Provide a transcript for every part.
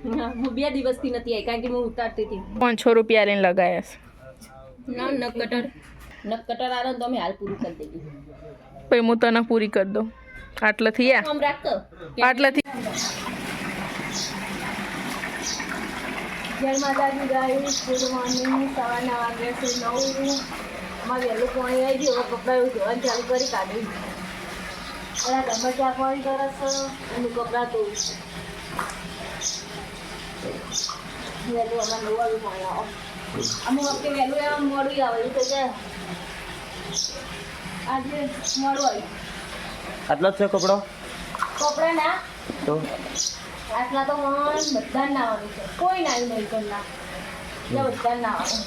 હું 2 દિવસથી નથી આવી કારણ કે હું ઉતારતી હતી 500 રૂપિયા લઈને લગાયા ના નખ કટર આવે તો અમે હાલ પૂરું કરી દઈએ પછી હું તને પૂરી કરી દઉં આટલાથી આમ રાખતો આટલાથી જય માતાજી ગાઈસ ગુડ મોર્નિંગ સવારના વાગે છે 9 અમારે વહેલું પાણી આવી ગયું કપડાં એવું ધોવાનું ચાલુ કરી કાઢી બધા ગમે ચા પાણી કરે છે એનું કપડાં ધોવું વહેલું અમારે 9 વાગે પાણી આવે અમુક વખતે વહેલું એમ મોડું આવે એવું તો કે આજે મોડું આવ્યું આટલો જ છે કપડો કપડાં ના તો આટલા તો મન બધા નાવાનું છે કોઈ નાયું નહીં ઘરના બધા નાવાનું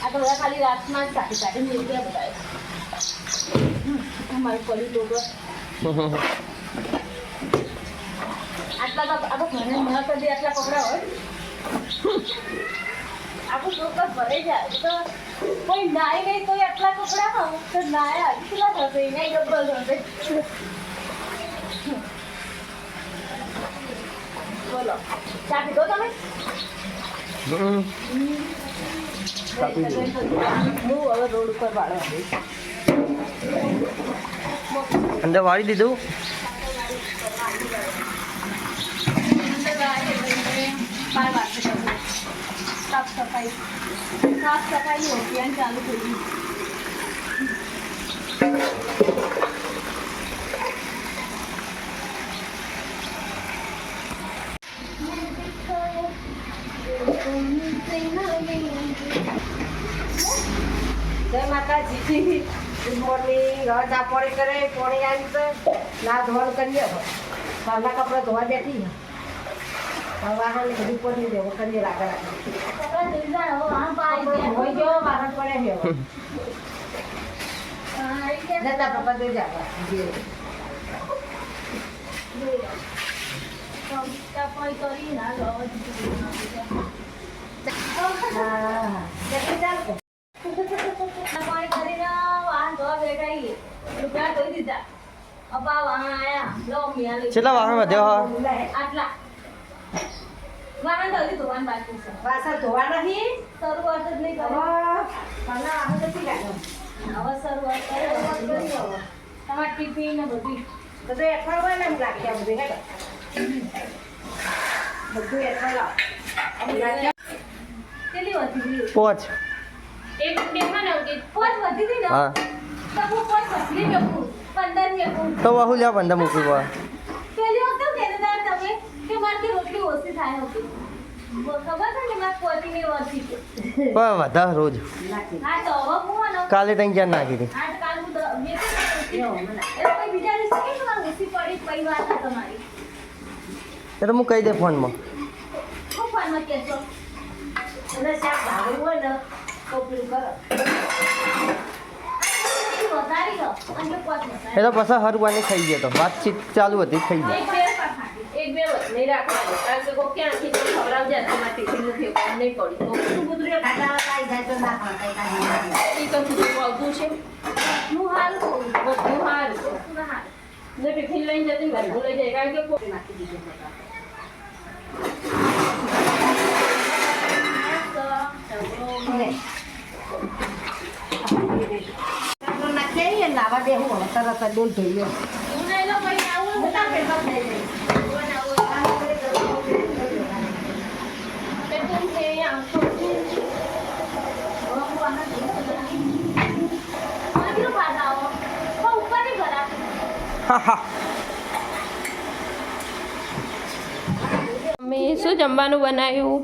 આ તો બધા ખાલી રાતમાં જ કાઢી કાઢી મેળ ગયા બધા અમારું પડી તો આટલા તો આ તો ઘરે ન કરી આટલા કપડા હોય આખું ચોક્કસ ભરે જાય તો કોઈ નાય નહીં તો આટલા કપડા હોય તો નાયા કેટલા થશે એને ડબલ થશે બોલો ચા પીધો તમે હું હવે રોડ ઉપર વાળવા અંદર વાળી દીધું સાફ સફાઈનું અભિયાન ચાલુ કર્યું જય માતાજી ગુડ મોર્નિંગ હવે ચા પાણી કરે પાણી આવી છે ના ધોવાનું કરીએ કાલના કપડાં ધોવા બેઠી વાહન બધું પડી જાય કરીએ રાખે હોય ગયો વાહન પડે છે જતા પપ્પા દઈ જાય ચા પાણી કરી ના ચાલશે પાણી કરીને વાહન ધોવા બેઠાઈએ રૂપિયા ધોઈ દીધા અપા વાહન આયા લો મિયા કેટલા વાહન વધ્યો આટલા વાહન ધોઈ ધોવાનું બાકી છે વાસણ ધોવા નથી શરૂઆત જ નહીં કરી હવે નથી કાઢો હવે શરૂઆત કરી તમારે ટિફિન ને બધી બધું એઠવાડ હોય ને એમ લાગે આ બધું હેડો બધું એઠવાડ લાવ કેટલી વધી પોચ એક બેમાં ને કે પોચ વધી હતી ને હા તો હું પોચ વધી ગયો 15 ને તો વહુ લ્યા 15 મૂકી પા પેલી વખત કેતા તમે કે મારી રોટલી ઓછી થાય હતી ખબર છે કે મારે પોચી ની ઓછી છે પણ વધા રોજ હા તો હવે હું કાલે તઈ ક્યાં નાખી હતી આ કાલ હું મેં એ કોઈ બીજા દિવસે કે તમારે ઓછી પડી પઈ વાત તમારી એ તો હું કહી દે ફોનમાં હું ફોનમાં કહેશો અને શાક ભાવે હોય ને તો પેલું કરો વધારી ગયો અને પોચ એ તો પછી હરવાની થઈ ગયો તો વાતચીત ચાલુ હતી થઈ ગઈ એક બે નહીં રાખવાનું કારણ કે કોઈ ક્યાંથી તો ખવડાવજે તમારે ટિફિન નથી નહીં પડી તો શું બધું ખાતા આવી જાય તો ના ખાતા એ તો બધું આવતું છે હું હારું બધું હારું ને ટિફિન લઈને જતી ઘરનું લઈ જાય કારણ કે કોઈ નાખી દીધું નાખીએ નાવા દે હું તરત ડોલ ધોઈ મેં શું જમવાનું બનાવ્યું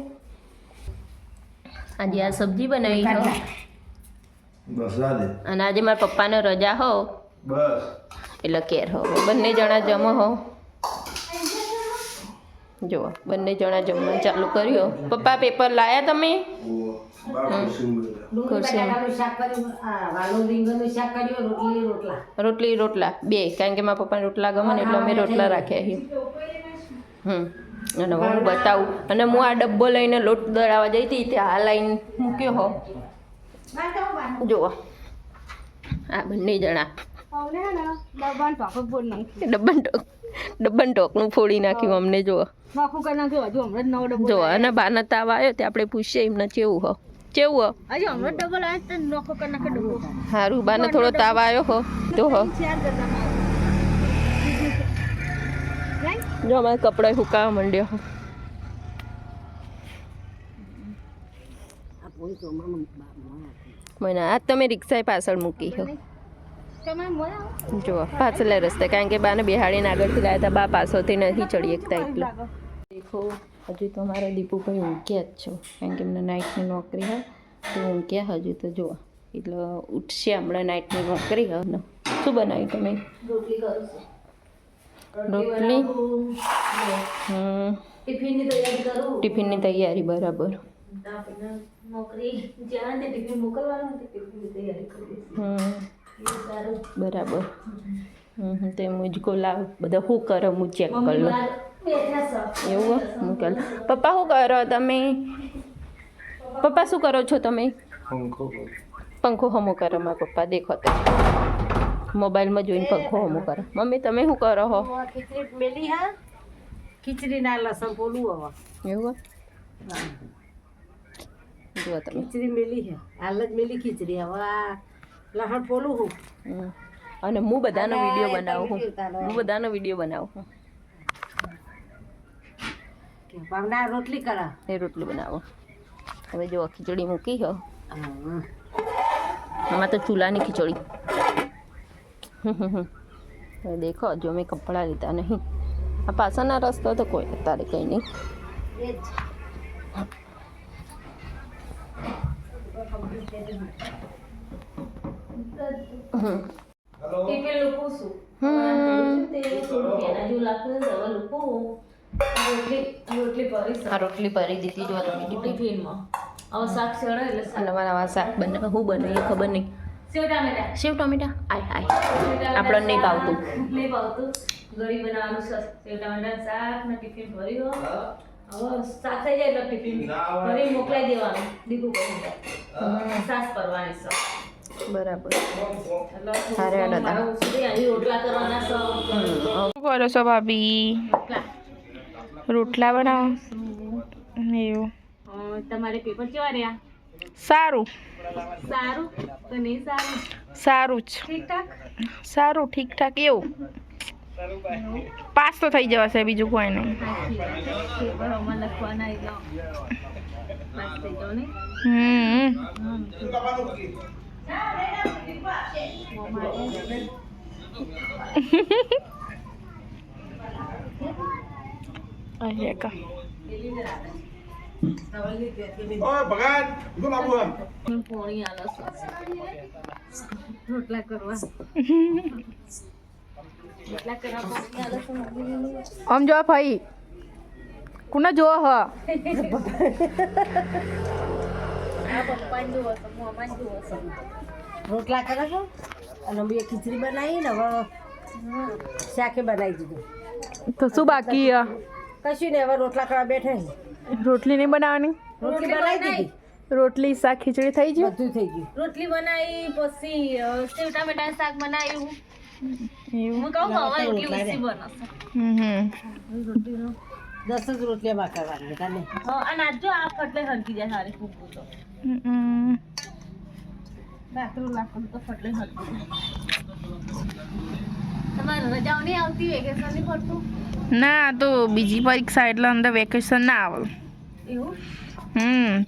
આજે આ સબ્જી બનાવી હો અને આજે મારા પપ્પાને રજા હો બસ એટલે કેર હો બંને જણા જમો હો જુઓ બંને જણા જમવાનું ચાલુ કર્યું પપ્પા પેપર લાયા તમે રોટલી રોટલા બે કારણ કે મારા પપ્પાને રોટલા ગમે ને એટલે અમે રોટલા રાખ્યા છીએ અને હું બતાવું અને હું આ ડબ્બો લઈને લોટ દળાવવા જઈ હતી ત્યાં આ લાઈન મૂક્યો હો જુઓ આ બંને જણા ડબ્બાન ટોકનું ફોડી નાખ્યું અમને જો જો અને બાના તાવ આવ્યો તે આપણે પૂછીએ એમને કેવું હો કેવું હો સારું બાને થોડો તાવ આવ્યો હો તો હો જો અમારે કપડા સુકાવા માંડ્યો હો મને આ તમે રિક્ષાએ પાછળ મૂકી હો જો પાછળના રસ્તે કારણ કે બાને બેહાડીને આગળથી લાવ્યા હતા બા પાછળથી નથી ચડી શકતા એટલે દેખો હજુ તો અમારા દીપુભાઈ ઊંઘ્યા જ છો કારણ કે એમને નાઇટની નોકરી હોય તો ઊંઘ્યા હજુ તો જો એટલે ઉઠશે હમણાં નાઇટની નોકરી હોય ને શું બનાવ્યું તમે રોટલી ટિફિનની તૈયારી બરાબર બરાબર તે મુજકો લાવ બધા શું કરો હું ચેક કરી લો એવું મૂકેલ પપ્પા શું કરો તમે પપ્પા શું કરો છો તમે પંખો હમો કરો મારા પપ્પા દેખો તો મોબાઈલમાં જોઈને પંખો હમો કરો મમ્મી તમે શું કરો હો ખીચડી ના લસણ પોલું હવે એવું જુઓ તમે ખીચડી મેલી છે હાલ જ મેલી ખીચડી હવે આ લસણ પોલું હું અને હું બધાનો વિડીયો બનાવું છું ભાવના રોટલી કરા એ રોટલી બનાવો હવે જો ખીચડી મૂકી હો આમાં તો ચૂલાની ખીચડી હવે દેખો જો મેં કપડાં લીધા નહીં આ પાછળના રસ્તો તો કોઈ અત્યારે કંઈ નહીં આ રોટલી ભરી દીધી જો ટિફિનમાં હવે શાક ચડે એટલે નવા શાક બને શું બને એ ખબર નહીં સેવ ટામેટા આય આપણને નહીં ભાવતું ગળી બનાવવાનું સેવ ટામેટા શાક ને ટિફિન ભર્યો હવે શાક થઈ જાય એટલે ટિફિન ભરી મોકલાઈ દેવાનું દીકુ કરી સાસ કરવાની છે બરાબર રોટલા કરવાના શું કરો છો ભાભી રોટલા બનાવો એવું તમારે પેપર કેવા રહ્યા સારું સારું તો નહીં સારું સારું જ ઠીક ઠાક સારું ઠીક ઠાક એવું પાસ તો થઈ જવાશે બીજું કોઈ નહીં પેપરમાં લખવાના એટલે પાસ થઈ જાઓ ને રોટલા કરવા આમ જો ભાઈ કોને જો હ રોટલા કરે છો અને મેં ખીચડી બનાવી ને હવે શાકે બનાવી દીધું તો શું બાકી કશું ને હવે રોટલા કરવા બેઠા રોટલી નહીં બનાવવાની રોટલી બનાવી દીધી રોટલી શાક ખીચડી થઈ ગયું બધું થઈ ગયું રોટલી બનાવી પછી સેવ ટામેટા શાક બનાવ્યું એવું હું કહું હવે રોટલી ઓછી બનાવશે 10 જ રોટલીમાં કરવાની તને અને આજ જો આ ફટલે હરકી જાય સારી ખૂબ તો બાકરું લાકડું તો ફટલે હરકી જાય તમારે રજાઓ નહીં આવતી વેકેશન નહીં પડતું ના તો બીજી પરીક્ષા એટલે અંદર વેકેશન ના આવે એવું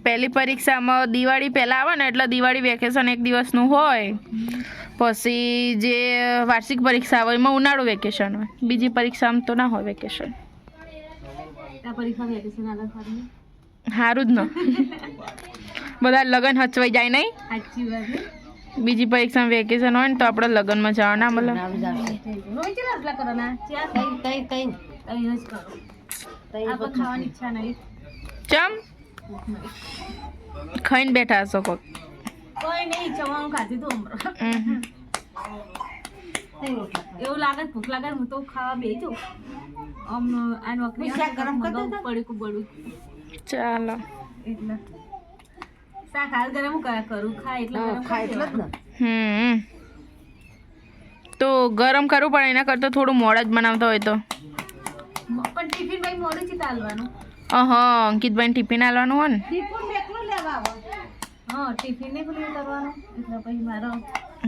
પહેલી પરીક્ષામાં દિવાળી પહેલાં આવે ને એટલે દિવાળી વેકેશન એક દિવસનું હોય પછી જે વાર્ષિક પરીક્ષા હોય એમાં ઉનાળુ વેકેશન હોય બીજી પરીક્ષામાં તો ના હોય વેકેશન આ પરીક્ષા વેકેશન આલા ફરી સારું જ ન બધા લગ્ન હચવાઈ જાય નહીં સાચી વાત બીજી પરીક્ષામાં વેકેશન હોય ને તો આપણે લગ્નમાં જવા ના મળે રોજ રોટલા કરવાના ચાર કઈ જ કરો આપણે ખાવાની ઈચ્છા નહીં ચમ ખાઈને બેઠા હશો કોક કોઈ નહીં ચવાનું ખાધી તું એવું લાગે ભૂખ લાગે હું તો ખાવા બેસું આમ આ નોકરી ગરમ કરતો પડ્યું બળું ચાલો એટલે શાક હાલ ગરમ કરું ખાય એટલે ખાય એટલે જ ને તો ગરમ કરવું પડે એના કરતાં થોડું મોડા જ બનાવતા હોય તો પણ ટિફિન ભાઈ મોડું છે ચાલવાનું. અંકિતભાઈ ટિફિન આલવાનું હોય ને ટીપું એકલું લેવા આવો. હા ટિફિન ને પેલું કરવાનું એટલે પછી મારે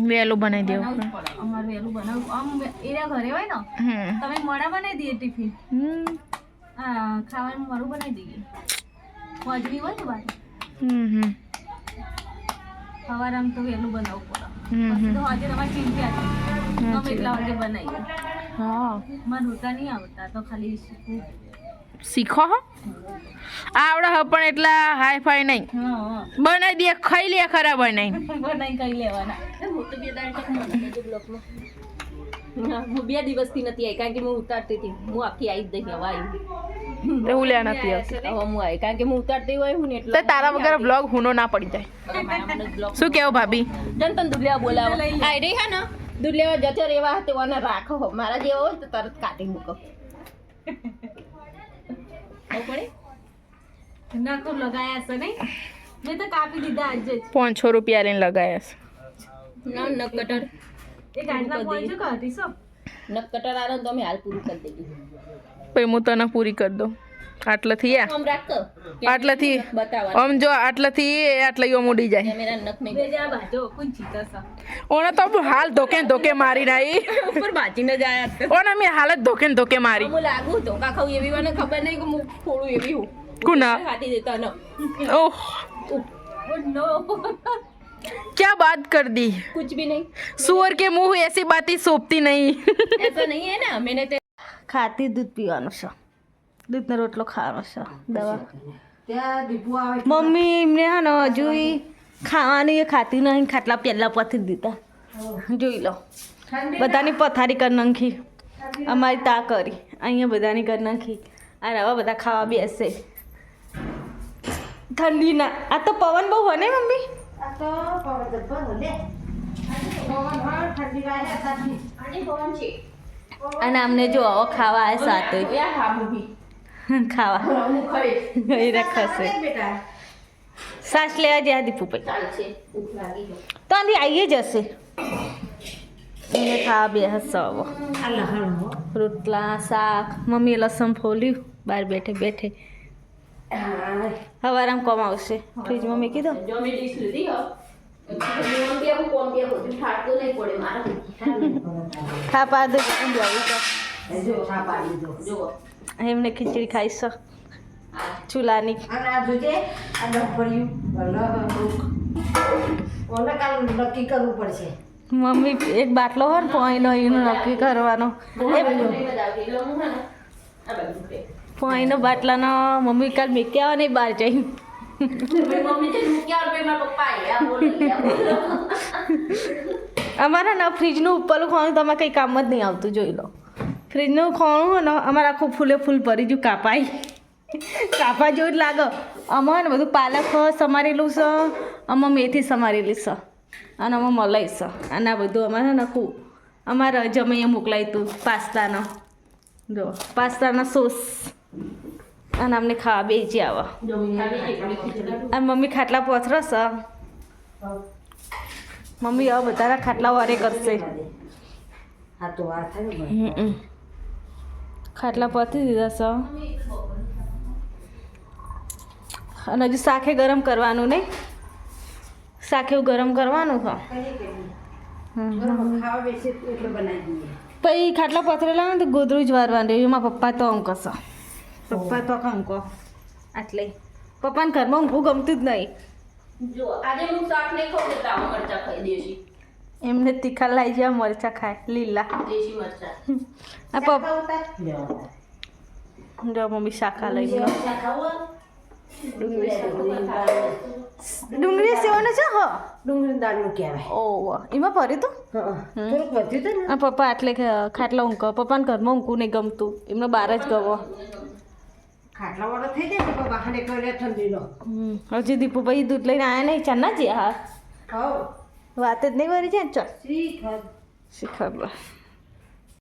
વહેલું બનાવી દેવું બનાવવું પડે. અમારે વહેલું બનાવવું આમ એના ઘરે હોય ને તમે મોડા બનાવી દઈએ ટિફિન. હા ખાવાનું મોડું બનાવી દઈએ. હોજરી હોય ને બાર સવારે આમ તો વહેલું બનાવવું પડે. પછી તો હોજે તમારે ચિંતા છે તમે એટલા વાગે બનાવીએ. હા મારે રોટા નહીં આવતા તો ખાલી શીખવું. શીખો હો આવડે હ પણ એટલા હાઈ ફાઈ નહીં હા બનાવી દે ખાઈ લે ખરા બનાવી બનાવી કઈ લેવાના. હું તો 2 દાડા તક મને બ્લોકમાં હું 2 દિવસથી નથી આવી કારણ કે હું ઉતારતી હતી. હું આખી આવી જ નહીં હવે આવી એવું લે નથી આવતું હવે હું આવી કારણ કે હું ઉતારતી હોય હું ને તો એટલે તારા વગર બ્લોગ હુનો ના પડી જાય બ્લોક શું કેવું ભાભી જન તને દૂધ લેવા બોલાવો આ રહી હા ને દૂધ લેવા જતો રેવા તે ઓને રાખો હો. મારા જેવો હોય તો તરત કાઢી મૂકો. પડે નાખો લગાયા છે નહીં મેં તો કાપી દીધા આજે જ. 500 રૂપિયા લઈને લગાયા ના નક કટર એ કાઢના પહોંચ્યો કે 250. નક કટર આલો તો અમે હાલ પૂરું કરી દઈએ. પછી હું તને પૂરી કરી દઉં આટલાથી આમ રાખો આટલાથી બતાવવા આમ જો આટલાથી આટલા યો ઉડી જાય મેરા નક નહીં બેજા બાજો કોણ ચીતા છે. ઓને તો હાલ ધોકે ધોકે મારી નાઈ ઉપર બાચીને જ આયા ઓને મેં હાલ જ ધોકે ધોકે મારી હું લાગુ તો કાકા એવી મને ખબર નહીં કે હું થોડું એવી હું કુના ખાતી દેતા ન ઓહ Oh no. क्या बात कर दी कुछ भी नहीं सुअर के मुंह ऐसी बातें सोपती नहीं ऐसा नहीं है ना मैंने तो ખાતી દૂધ પીવાનું છે દૂધનો રોટલો ખાવાનો છે દવા ત્યાં દીપુ આવે મમ્મી એમને હા ને હજુ ખાવાની એ ખાતી નહીં ખાટલા પહેલાં પથી દીધા જોઈ લો બધાની પથારી કરી નાખી અમારી તા કરી અહીંયા બધાની કરી નાખી આ રવા બધા ખાવા બેસે ઠંડીના આ તો પવન બહુ હોય ને મમ્મી આ તો પવન જબ્બર હલે પવન હોય ઠંડી વાગે સાથી आने कौन छे અને અમને જો આવો ખાવા આવે સાથે यार हाँ मूवी ખાવા હું ખરે ગઈ રખશે બેટા સાસ લેવા જ્યાં દીપુ ભાઈ ચાલ છે ભૂખ લાગી ગઈ તો આંધી આવીએ જશે એને ખાવા બે હસો આ લહણ હો રોટલા શાક મમ્મીએ લસણ ફોલ્યું બહાર બેઠે બેઠે હવારામ કોમ આવશે ફ્રીજમાં મૂકી દો જો મેં ડીશ લીધી હો પછી બે હું કોમ બે બધું ઠાડતો નહીં પડે મારા ખા પા દો જાવી તો જો ખા પાડી દો જો એમને ખીચડી ખાઈશ ચૂલાની અને આ જોજે આ ડફળ્યું ઓને કાલ નક્કી કરવું પડશે મમ્મી એક બાટલો હોય ને પોઈનો એનો નક્કી કરવાનો પોઈનો બાટલાનો મમ્મી કાલ મેકી આવે ને બહાર જઈ મમ્મી છે મૂક્યા રૂપિયા મારા પપ્પા આયા બોલો અમારા ના ફ્રીજનું ઉપરનું ખોણું તમે કંઈ કામ જ નહીં આવતું જોઈ લો ફ્રીજનું ખોણું હોય ને અમારે આખું ફૂલે ફૂલ ભરી ગયું કાપાઈ કાપા જેવું જ લાગે અમારે ને બધું પાલક સમારેલું છે આમાં મેથી સમારેલી છે અને આમાં મલાઈ છે અને આ બધું અમારે નાખું અમારે જમૈયા મોકલાયું હતું પાસ્તાનો જો પાસ્તાના સોસ અને અમને ખાવા બેસી આવે અને મમ્મી ખાટલા પોથરો છે મમ્મી હવે બધાના ખાટલા વારે કરશે હા તો આ થાય ને ખાટલા પતી દીધા છે અને હજુ શાકે ગરમ કરવાનું નહીં શાકે એવું ગરમ કરવાનું છે ખાવા બેસે એટલે બનાવી દઈએ પછી ખાટલા પથરેલા ને તો ગોદરું જ વારવાનું એમાં પપ્પા તો અંક છે પપ્પા તો અંકો આટલે પપ્પાને ઘરમાં ઊંઘવું ગમતું જ નહીં જો આજે હું શાક નહીં ખાઉં તો તાવ મરચા ખાઈ દેશી એમને તીખા લાવી જાય મરચાં ખાય લીલા દેશી મરચા આ પપ્પા જો મમ્મી શાકા લઈ ગયો ડુંગળી સેવાનો છે હો ડુંગળી દાળનું કહેવાય ઓહ એમાં ભર્યું તું થોડુંક વધ્યું હતું ને આ પપ્પા આટલે ખાટલા ઊંઘો પપ્પાને ઘરમાં ઊંઘવું નહીં ગમતું એમને બહાર જ ગવો ખાટલાવાળો થઈ જાય ને પણ બહાને કરે ઠંડીનો હજી દીપુભાઈ દૂધ લઈને આવ્યા નહીં ચાલ ના જે હા હવ વાત જ નહીં વળી જાય ને ચાલ શીખ શીખર